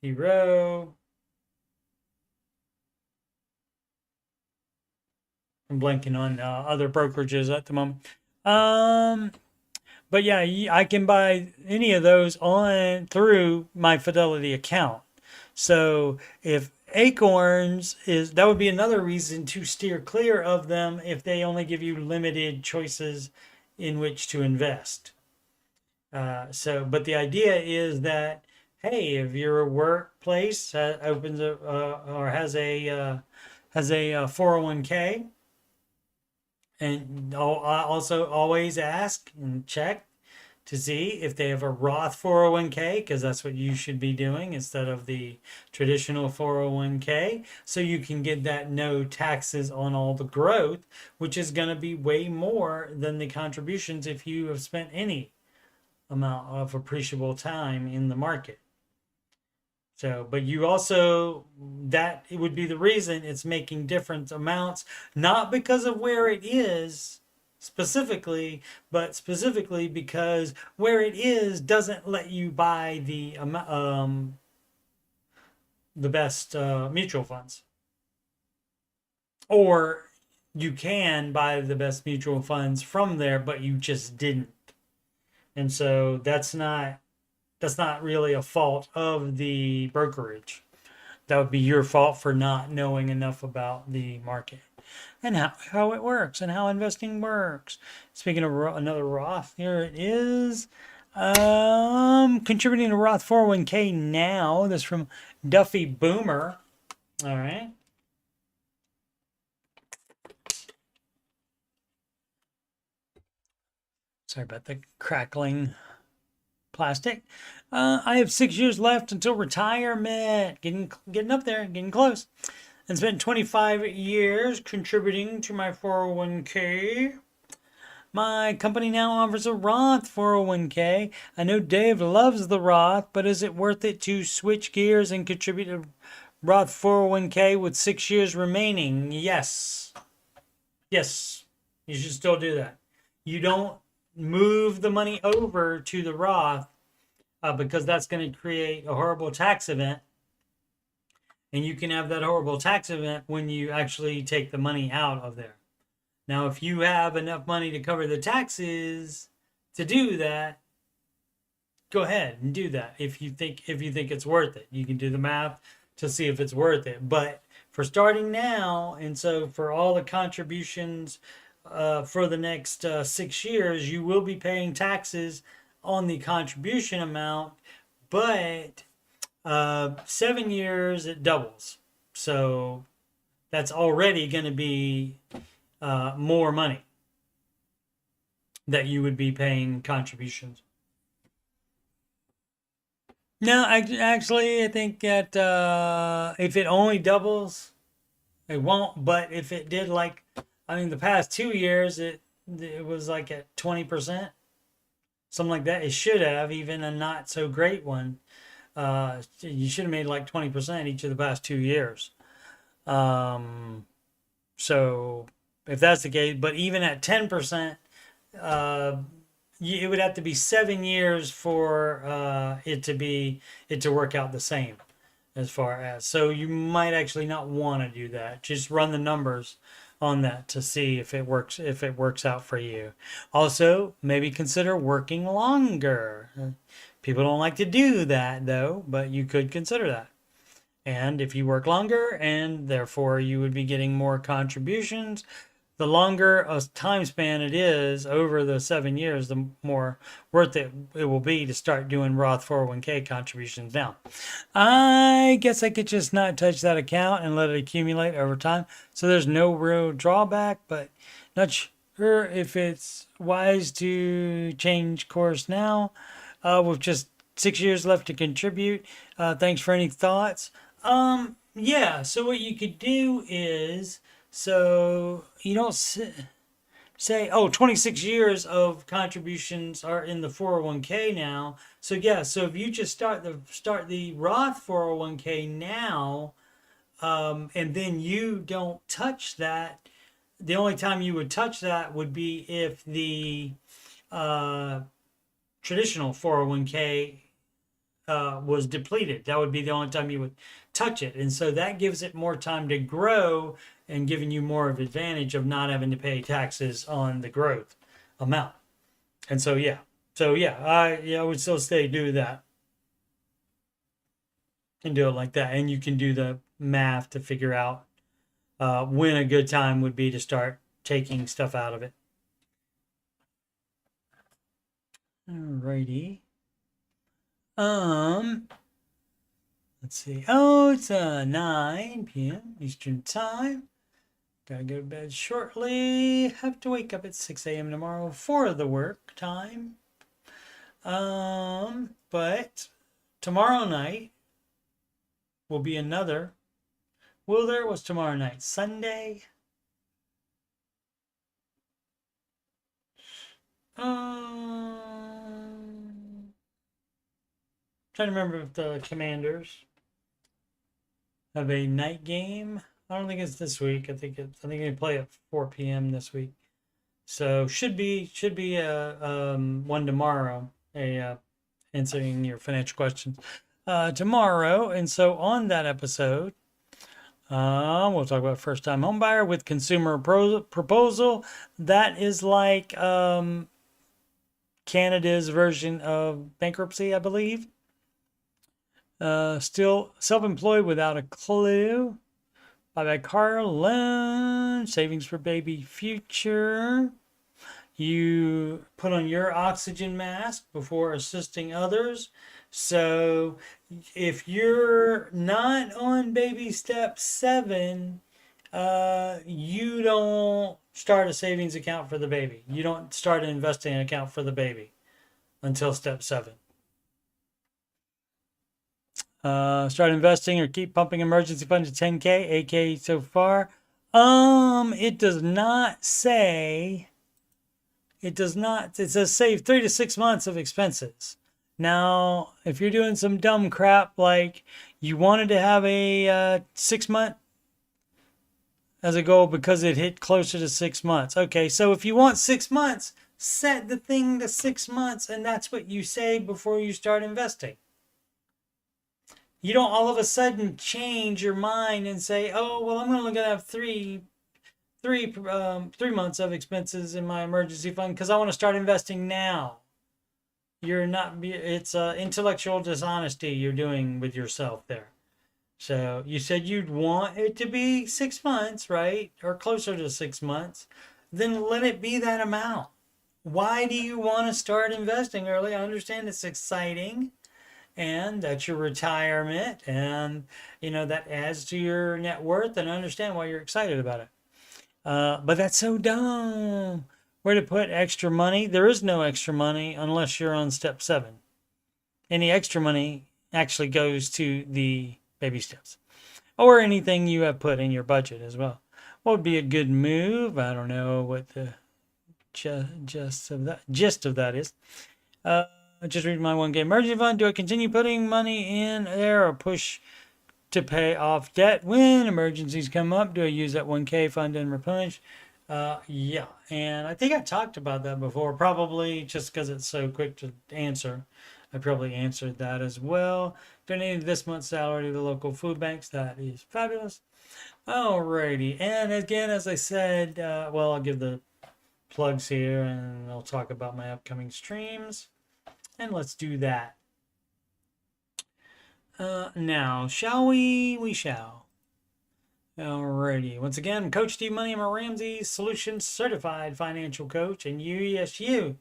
T. Rowe. I'm blanking on other brokerages at the moment. But yeah, I can buy any of those through my Fidelity account. So if Acorns that would be another reason to steer clear of them if they only give you limited choices in which to invest. But the idea is that, hey, if your workplace opens or has a 401k, and I also always ask and check to see if they have a Roth 401k, because that's what you should be doing instead of the traditional 401k. So you can get that no taxes on all the growth, which is going to be way more than the contributions if you have spent any amount of appreciable time in the market. So, but you also, that it would be the reason it's making different amounts, not because of where it is specifically, but specifically because where it is doesn't let you buy the best mutual funds. Or you can buy the best mutual funds from there, but you just didn't. And so that's not really a fault of the brokerage. That would be your fault for not knowing enough about the market and how it works and how investing works. Speaking of another Roth, here it is. Contributing to Roth 401k now. This is from Duffy Boomer. All right. Sorry about the crackling plastic. I have 6 years left until retirement. Getting up there, getting close. And spent 25 years contributing to my 401k. My company now offers a Roth 401k. I know Dave loves the Roth, but is it worth it to switch gears and contribute to Roth 401k with 6 years remaining? Yes. Yes, you should still do that. You don't move the money over to the Roth because that's going to create a horrible tax event. And you can have that horrible tax event when you actually take the money out of there. Now, if you have enough money to cover the taxes to do that, go ahead and do that. If you think it's worth it, you can do the math to see if it's worth it. But for starting now, and so for all the contributions for the next 6 years, you will be paying taxes on the contribution amount, but 7 years it doubles. So that's already going to be more money that you would be paying contributions. No, I think that if it only doubles, it won't. But if it did, the past 2 years, it was like at 20%, something like that. It should have, even a not so great one. You should have made like 20% each of the past 2 years. So if that's the case, but even at 10%, it would have to be 7 years for it to work out the same as far as. So you might actually not want to do that. Just run the numbers on that to see if it works out for you. Also, maybe consider working longer. People don't like to do that though, but you could consider that. And if you work longer, and therefore you would be getting more contributions, the longer a time span it is over the 7 years, the more worth it will be to start doing Roth 401k contributions now. I guess I could just not touch that account and let it accumulate over time. So there's no real drawback, but not sure if it's wise to change course now with just 6 years left to contribute. Thanks for any thoughts. Yeah, so what you could do is, so you don't say, oh, 26 years of contributions are in the 401k now. So yeah, so if you just start the Roth 401k now, and then you don't touch that, the only time you would touch that would be if the traditional 401k was depleted. That would be the only time you would touch it. And so that gives it more time to grow and giving you more of an advantage of not having to pay taxes on the growth amount. And so, yeah. So, yeah, I would still say do that. And do it like that. And you can do the math to figure out when a good time would be to start taking stuff out of it. Alrighty. Let's see. Oh, it's 9 p.m. Eastern Time. Gotta go to bed shortly. Have to wake up at 6 a.m. tomorrow for the work time. But tomorrow night will be another. Will there? Was tomorrow night Sunday? Trying to remember if the Commanders have a night game. I don't think it's this week. I think they play at 4 p.m. this week. So should be one tomorrow. Answering your financial questions tomorrow. And so on that episode, we'll talk about first time home buyer with consumer proposal. That is like Canada's version of bankruptcy, I believe. Still self-employed without a clue. Buyback car loan. Savings for baby future. You put on your oxygen mask before assisting others. So if you're not on baby step 7, you don't start a savings account for the baby. You don't start an investing account for the baby until step 7. Start investing or keep pumping emergency fund to 10K, 8K so far. It does not say. It does not. It says save 3 to 6 months of expenses. Now, if you're doing some dumb crap like you wanted to have a 6-month as a goal because it hit closer to 6 months. Okay, so if you want 6 months, set the thing to 6 months, and that's what you say before you start investing. You don't all of a sudden change your mind and say, "Oh, well, I'm only going to have three months of expenses in my emergency fund because I want to start investing now." You're not. It's intellectual dishonesty you're doing with yourself there. So you said you'd want it to be 6 months, right, or closer to 6 months. Then let it be that amount. Why do you want to start investing early? I understand it's exciting. And that's your retirement, and that adds to your net worth, and I understand why you're excited about it. But that's so dumb. Where to put extra money? There is no extra money unless you're on step 7. Any extra money actually goes to the baby steps, or anything you have put in your budget as well. What would be a good move? I don't know what the gist of that is. Just read my 1K emergency fund. Do I continue putting money in there or push to pay off debt when emergencies come up? Do I use that 1K fund and replenish? Yeah, and I think I talked about that before, probably just because it's so quick to answer. I probably answered that as well. Donating this month's salary to the local food banks. That is fabulous. Alrighty, and again, as I said, well, I'll give the plugs here and I'll talk about my upcoming streams. And let's do that. Now, shall we? We shall. Alrighty. Once again, Coach Steve Money. I'm a Ramsey Solutions Certified Financial Coach, and you, yes, you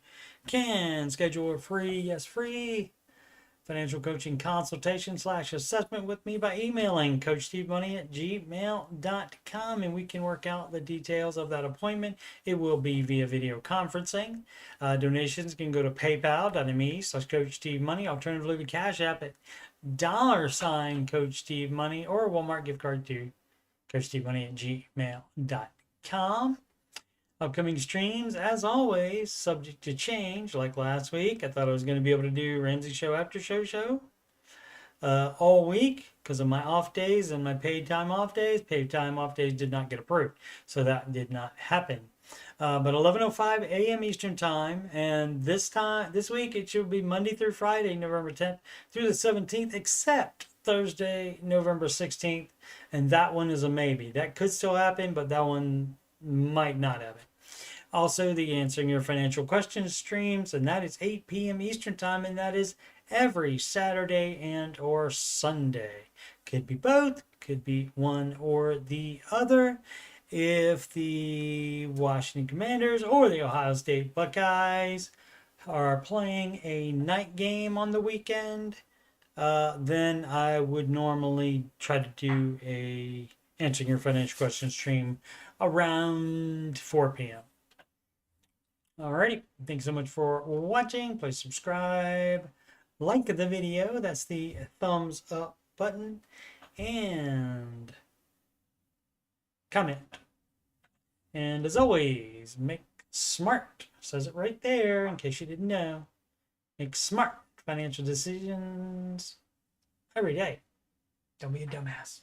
can schedule a free financial coaching consultation / assessment with me by emailing coachstevemoney@gmail.com, and we can work out the details of that appointment. It will be via video conferencing. Donations can go to paypal.me/coachstevemoney, alternatively the Cash App at $Coach Steve Money, or a Walmart gift card to coachstevemoney@gmail.com. Upcoming streams, as always, subject to change. Like last week, I thought I was going to be able to do Ramsey Show After Show all week because of my off days and my paid time off days. Paid time off days did not get approved, so that did not happen. But 11:05 a.m. Eastern Time, and this week it should be Monday through Friday, November 10th through the 17th, except Thursday, November 16th, and that one is a maybe. That could still happen, but that one might not happen. Also, the Answering Your Financial Questions streams, and that is 8 p.m. Eastern Time, and that is every Saturday and or Sunday. Could be both, could be one or the other. If the Washington Commanders or the Ohio State Buckeyes are playing a night game on the weekend, then I would normally try to do a Answering Your Financial Questions stream around 4 p.m. Alrighty, thanks so much for watching. Please subscribe, like the video, that's the thumbs up button, and comment. And as always, make smart, says it right there in case you didn't know. Make smart financial decisions every day. Don't be a dumbass.